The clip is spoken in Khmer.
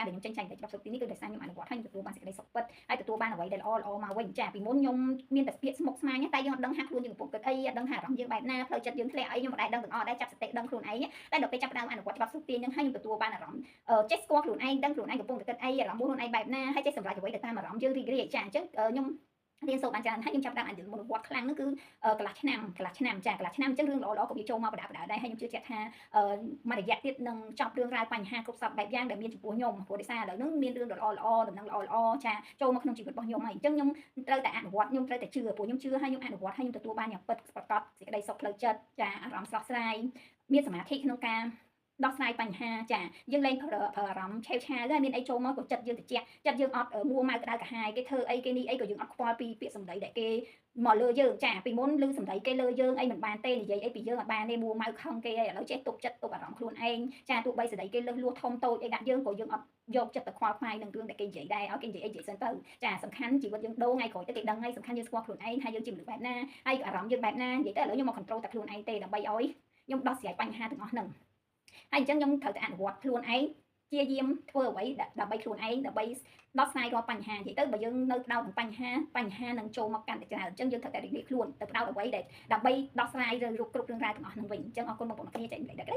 ការដែលខ្ញុំចេញចាញ់តែច្បាប់សុខទីនេះគឺដោយសារខ្ញុំអនុវត្តហើយខ្ញុំទទួលបានសេចក្តីសុខពិតហើយទទួលបានអ្វីដែលល្អមកវិញចាពីមុនខ្ញុំមានតែស្ពាកស្មុគស្មាញតែយើងអត់ដឹងថាខ្លួនយើងកំពុងគិតអីអត់ដឹងថាអារម្មណ៍យើងបែបណាផ្លូវចិត្តយើងធ្លាក់អីខ្ញុំមិនដែលដឹងទាំងអស់ដែរចាប់សតិដឹងខ្លួនឯងតែដល់ពេលចាប់ផ្ដើមអនុវត្តច្បាប់សុខទីនឹងហើយខ្ញុំទទួលបានអារម្មណ៍ចេះស្គាល់ខ្លួនឯងដឹងខ្លួនឯងកំពុងតែគិតអីអារម្មណ៍ខ្លួនឯងបែបណាហើយចេះសម្រេចអ្វីទៅតាមអារម្មណ៍យើងរីករាយចាអញ្ចឹងខ្ញុំរៀនសូត្របានច្រើនហើយខ្ញុំចាប់ដើមអនុវត្តខ្លាំងហ្នឹងគឺកន្លះឆ្នាំចាកន្លះឆ្នាំអញ្ចឹងរឿងល្អៗក៏វាចូលមកបដាដែរហើយខ្ញុំជឿជាក់ថាមួយរយៈទៀតនឹងចប់រឿងរ៉ាវបញ្ហាគ្រប់សពបែបយ៉ាងដែលមានចំពោះខ្ញុំព្រោះដោយសារឥឡូវហ្នឹងមានរឿងល្អដំណឹងល្អចាចូលមកក្នុងជីវិតរបស់ខ្ញុំហើយអញ្ចឹងខ្ញុំត្រូវតែអនុវត្តខ្ញុំត្រូវតែជឿព្រោះខ្ញុំជឿហើយខ្ញុំអនុវត្តហើយខ្ញុំទទួលបានយ៉ាងពិតប្រាកដសេចក្តីសុខផ្លូវចិត្តចាអារម្មណ៍ស្រស់ស្រាយមានសមាធិក្នុងការដោះស្រាយបញ្ហាចាយើងលែងប្រើអារម្មណ៍ឆេវឆាវហើយមានអីចូលមកក៏ចិត្តយើងត្រជាក់ចិត្តយើងអត់មួម៉ៅក្តៅក្រហាយគេធ្វើអីគេនេះអីក៏យើងអត់ខ្វល់ពីពាក្យសម្ដីដែលគេមកលើយើងចាពីមុនឮសម្ដីគេលើយើងអីមិនបានទេនិយាយអីពីយើងអត់បានទេមួម៉ៅខឹងគេអីឥឡូវចេះទប់ចិត្តទប់អារម្មណ៍ខ្លួនឯងចាទោះបីសម្ដីគេលើសលួសធំតូចអីដាក់យើងក៏យើងអត់យកចិត្តទៅខ្វល់ខ្វាយនឹងរឿងដែលគេនិយាយដែរឲ្យគេនិយាយអីនិយាយសិនទៅចាសំខាន់ជីវិតយើងដូរថ្ងៃក្រោយទៅគេដឹងហើយសំខាន់យើងស្គាល់ខ្លួនឯងហើយយើងជាមនុស្សបែបណាហើយអារម្មណ៍យើងបែបណានិយាយទៅឥឡូវខ្ញុំមក control តែខ្លួនឯងទេដើម្បីឲ្យខ្ញុំដោះស្រាយបញ្ហាទាំងអស់ហ្នឹងហើយអញ្ចឹងខ្ញុំត្រូវតែអនុវត្តខ្លួនឯងជាយាមធ្វើអ្វីដើម្បីខ្លួនឯងដើម្បីដោះស្រាយរាល់បញ្ហានិយាយទៅបើយើងនៅផ្ដោតនឹងបញ្ហានឹងចូលមកកាន់តែច្រើនអញ្ចឹងយើងត្រូវតែរីករាយខ្លួនទៅផ្ដោតអ្វីដែលដើម្បីដោះស្រាយឬគ្រប់រឿងរ៉ាវទាំងអស់ហ្នឹងវិញអញ្ចឹងអរគុណបងប្អូនគ្នាចែកលេខដល់